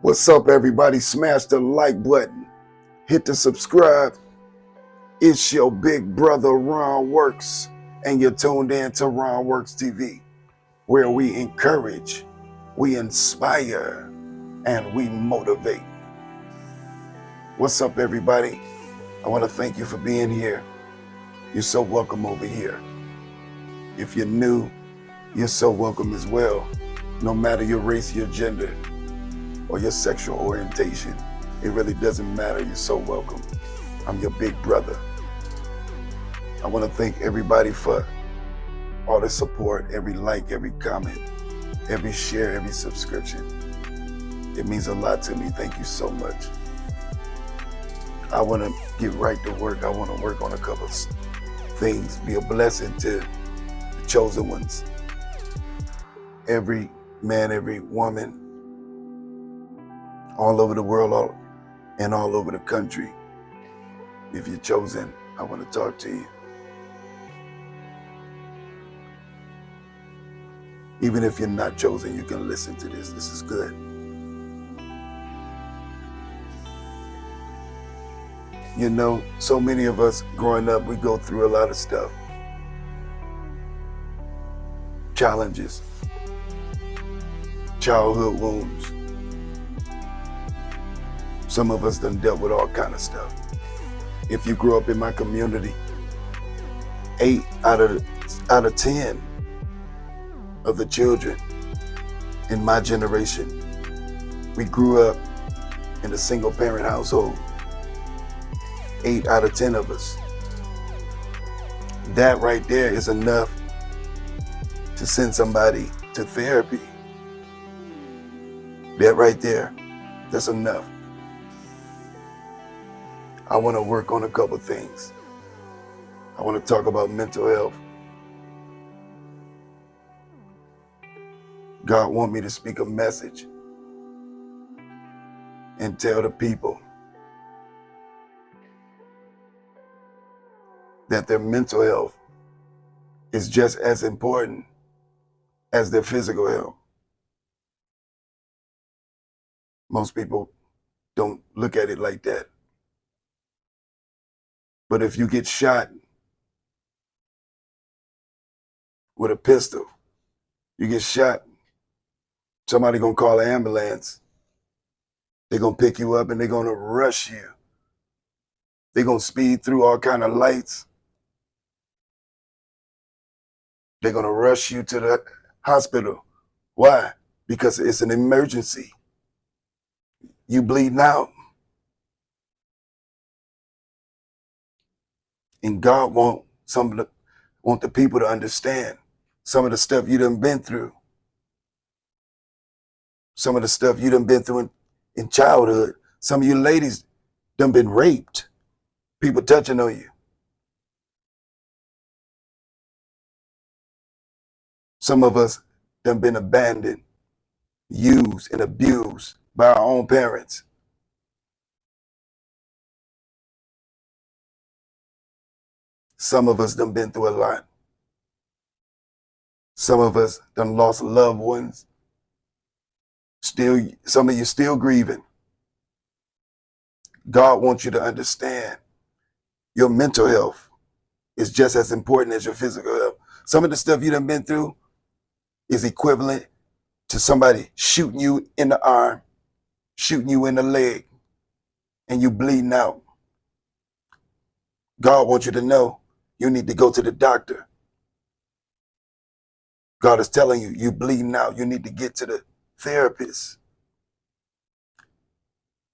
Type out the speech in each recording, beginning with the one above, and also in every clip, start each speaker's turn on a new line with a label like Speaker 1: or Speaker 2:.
Speaker 1: What's up, everybody? Smash the like button. Hit the subscribe. It's your big brother, RonWorks, and you're tuned in to RonWorks TV, where we encourage, we inspire, and we motivate. What's up, everybody? I want to thank you for being here. You're so welcome over here. If you're new, you're so welcome as well. No matter your race, your gender, or your sexual orientation, it really doesn't matter. You're so welcome. I'm your big brother. I want to thank everybody for all the support, every like, every comment, every share, every subscription. It means a lot to me. Thank you so much. I want to get right to work. I want to work on a couple of things, be a blessing to the chosen ones. Every man, every woman, all over the world and all over the country. If you're chosen, I want to talk to you. Even if you're not chosen, you can listen to this. This is good. You know, so many of us growing up, we go through a lot of stuff. Challenges, childhood wounds. Some of us done dealt with all kind of stuff. If you grew up in my community, 8 out of 10 of the children in my generation, we grew up in a single parent household. 8 out of 10 of us. That right there is enough to send somebody to therapy. That right there, that's enough. I want to work on a couple things. I want to talk about mental health. God wants me to speak a message and tell the people that their mental health is just as important as their physical health. Most people don't look at it like that. But if you get shot with a pistol, you get shot, somebody gonna call an ambulance. They're gonna pick you up and they're gonna rush you. They're gonna speed through all kind of lights. They're gonna rush you to the hospital. Why? Because it's an emergency. You bleeding out. And God want the people to understand some of the stuff you done been through. Some of the stuff you done been through in childhood. Some of you ladies done been raped. People touching on you. Some of us done been abandoned, used and abused by our own parents. Some of us done been through a lot. Some of us done lost loved ones. Some of you still grieving. God wants you to understand your mental health is just as important as your physical health. Some of the stuff you done been through is equivalent to somebody shooting you in the arm, shooting you in the leg, and you bleeding out. God wants you to know you need to go to the doctor. God is telling you, you bleeding out. You need to get to the therapist.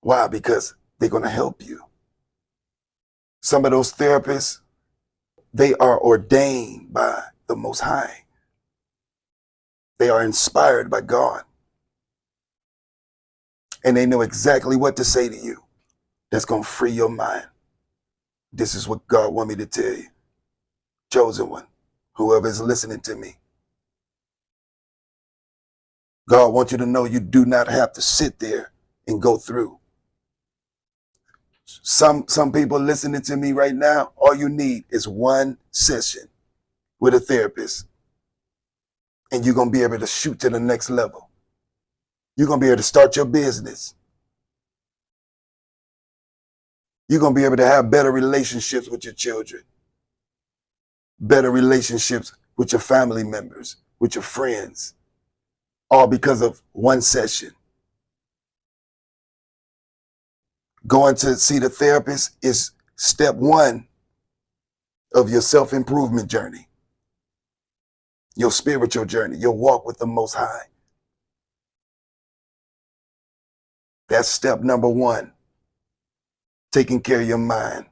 Speaker 1: Why? Because they're going to help you. Some of those therapists, they are ordained by the Most High. They are inspired by God. And they know exactly what to say to you that's going to free your mind. This is what God wants me to tell you. Chosen one, whoever is listening to me. God wants you to know you do not have to sit there and go through. Some people listening to me right now, all you need is one session with a therapist. And you're going to be able to shoot to the next level. You're going to be able to start your business. You're going to be able to have better relationships with your children, better relationships with your family members, with your friends, all because of one session. Going to see the therapist is step one of your self-improvement journey, your spiritual journey, your walk with the Most High. That's step number one, taking care of your mind.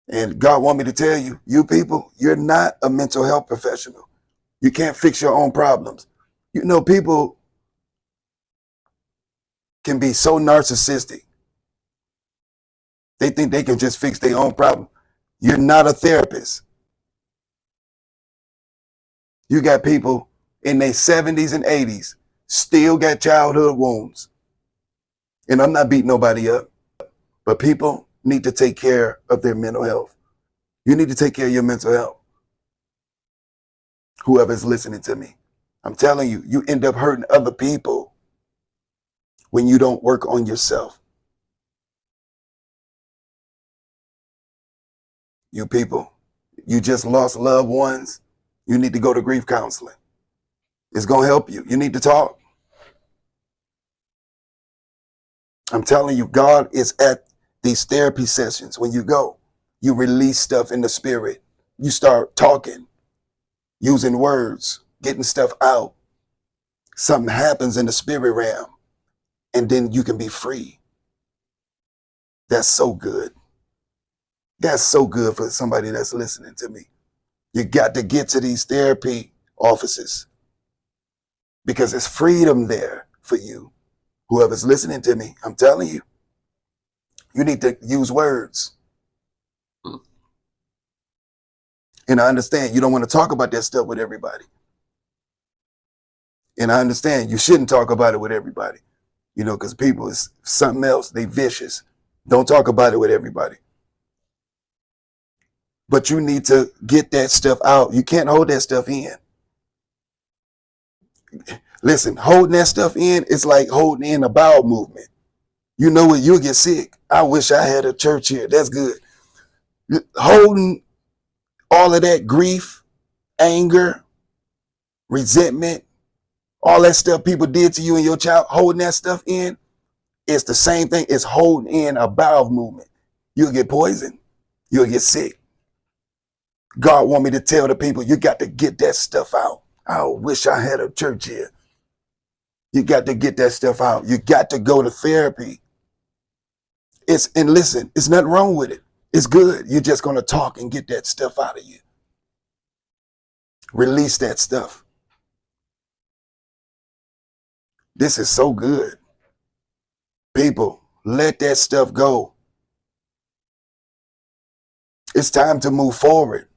Speaker 1: And God want me to tell you, you people, you're not a mental health professional. You can't fix your own problems. You know, people can be so narcissistic. They think they can just fix their own problem. You're not a therapist. You got people in their 70s and 80s still got childhood wounds. And I'm not beating nobody up, but people need to take care of their mental health. You need to take care of your mental health. Whoever's listening to me, I'm telling you, you end up hurting other people when you don't work on yourself. You people, you just lost loved ones. You need to go to grief counseling. It's going to help you. You need to talk. I'm telling you, God is at these therapy sessions. When you go, you release stuff in the spirit. You start talking, using words, getting stuff out. Something happens in the spirit realm, and then you can be free. That's so good. That's so good for somebody that's listening to me. You got to get to these therapy offices because there's freedom there for you. Whoever's listening to me, I'm telling you, you need to use words. And I understand you don't want to talk about that stuff with everybody. And I understand you shouldn't talk about it with everybody, you know, because people is something else. They vicious. Don't talk about it with everybody. But you need to get that stuff out. You can't hold that stuff in. Listen, holding that stuff in is like holding in a bowel movement. You know what? You'll get sick. I wish I had a church here. That's good. Holding all of that grief, anger, resentment, all that stuff people did to you and your child, holding that stuff in, it's the same thing as holding in a bowel movement. You'll get poisoned. You'll get sick. God want me to tell the people, you got to get that stuff out. I wish I had a church here. You got to get that stuff out. You got to go to therapy. And listen, it's nothing wrong with it. It's good. You're just going to talk and get that stuff out of you. Release that stuff. This is so good. People, let that stuff go. It's time to move forward.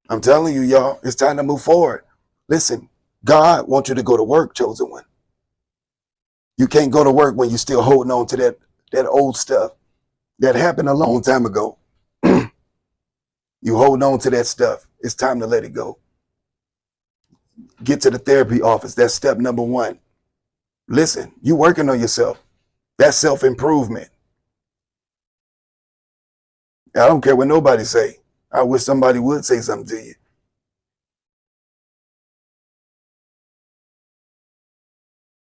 Speaker 1: I'm telling you, y'all, it's time to move forward. Listen, God wants you to go to work, chosen one. You can't go to work when you're still holding on to that old stuff that happened a long time ago. You hold on to that stuff. It's time to let it go. Get to the therapy office. That's step number one. Listen, you working on yourself. That's self-improvement. I don't care what nobody say. I wish somebody would say something to you.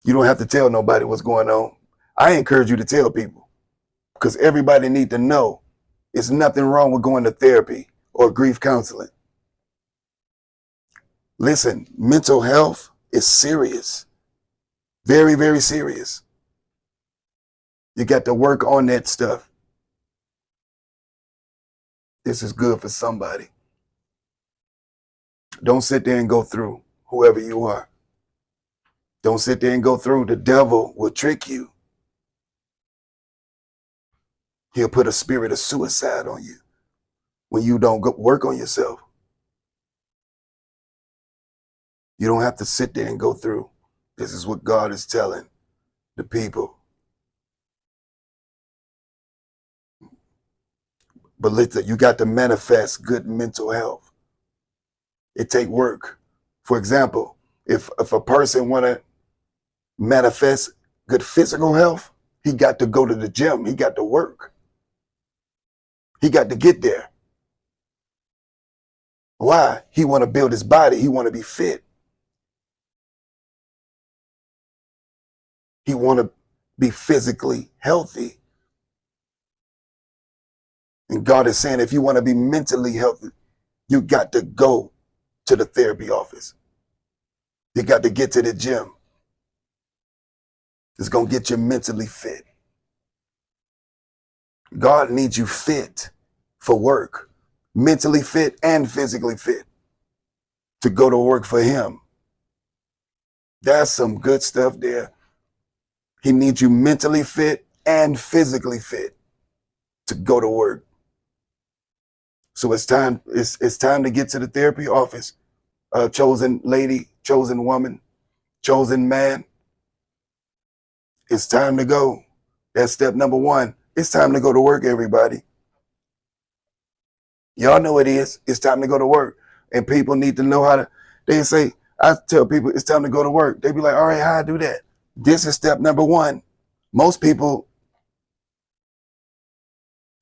Speaker 1: You don't have to tell nobody what's going on. I encourage you to tell people because everybody need to know there's nothing wrong with going to therapy or grief counseling. Listen, mental health is serious. Very, very serious. You got to work on that stuff. This is good for somebody. Don't sit there and go through, whoever you are. Don't sit there and go through. The devil will trick you. He'll put a spirit of suicide on you when you don't go work on yourself. You don't have to sit there and go through. This is what God is telling the people. But listen, you got to manifest good mental health. It take work. For example, if a person want to manifest good physical health, He got to go to the gym. He got to work. He got to get there. Why? He want to build his body. He want to be fit. He want to be physically healthy. And God is saying, if you want to be mentally healthy, you got to go to the therapy office. You got to get to the gym. It's going to get you mentally fit. God needs you fit for work, mentally fit and physically fit to go to work for him. That's some good stuff there. He needs you mentally fit and physically fit to go to work. So it's time to get to the therapy office. Chosen lady, chosen woman, chosen man. It's time to go. That's step number one. It's time to go to work, everybody. Y'all know it is. It's time to go to work. And people need to know how to, I tell people it's time to go to work. They be like, all right, how I do that? This is step number one. Most people,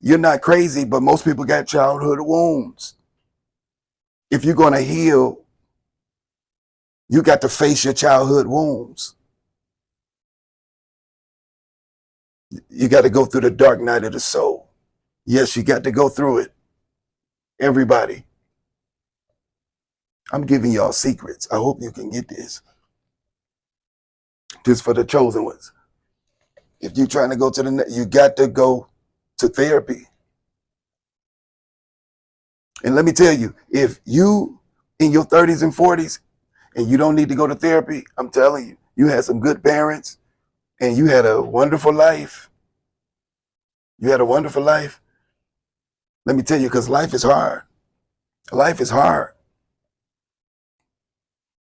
Speaker 1: you're not crazy, but most people got childhood wounds. If you're going to heal, you got to face your childhood wounds. You got to go through the dark night of the soul. Yes, you got to go through it. Everybody. I'm giving y'all secrets. I hope you can get this. Just for the chosen ones. If you're trying to go to the next, you got to go to therapy. And let me tell you, if you in your 30s and 40s and you don't need to go to therapy, I'm telling you, you had some good parents and you had a wonderful life. You had a wonderful life. Let me tell you, because life is hard. Life is hard.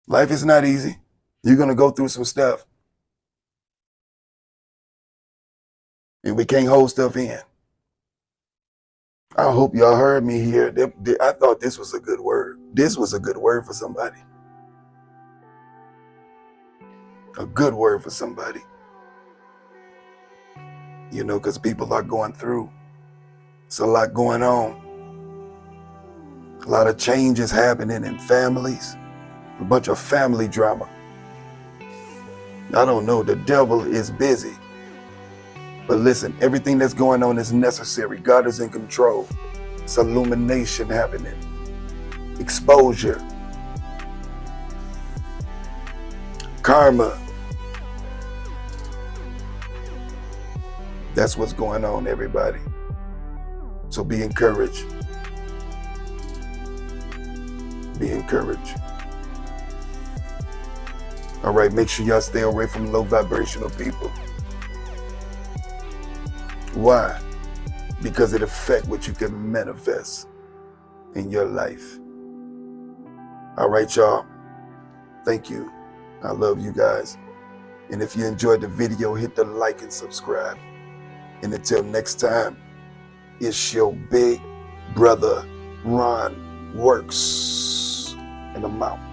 Speaker 1: Life is not easy. You're going to go through some stuff. And we can't hold stuff in. I hope y'all heard me here. I thought this was a good word. This was a good word for somebody. A good word for somebody. You know, because people are going through. It's a lot going on. A lot of changes happening in families. A bunch of family drama. I don't know. The devil is busy. But listen, everything that's going on is necessary. God is in control. It's illumination happening. Exposure. Karma. That's what's going on, everybody. So be encouraged. Be encouraged. All right, make sure y'all stay away from low vibrational people. Why? Because it affects what you can manifest in your life. All right, y'all. Thank you. I love you guys. And if you enjoyed the video, hit the like and subscribe. And until next time, it's your big brother, RonWorks, and I'm out.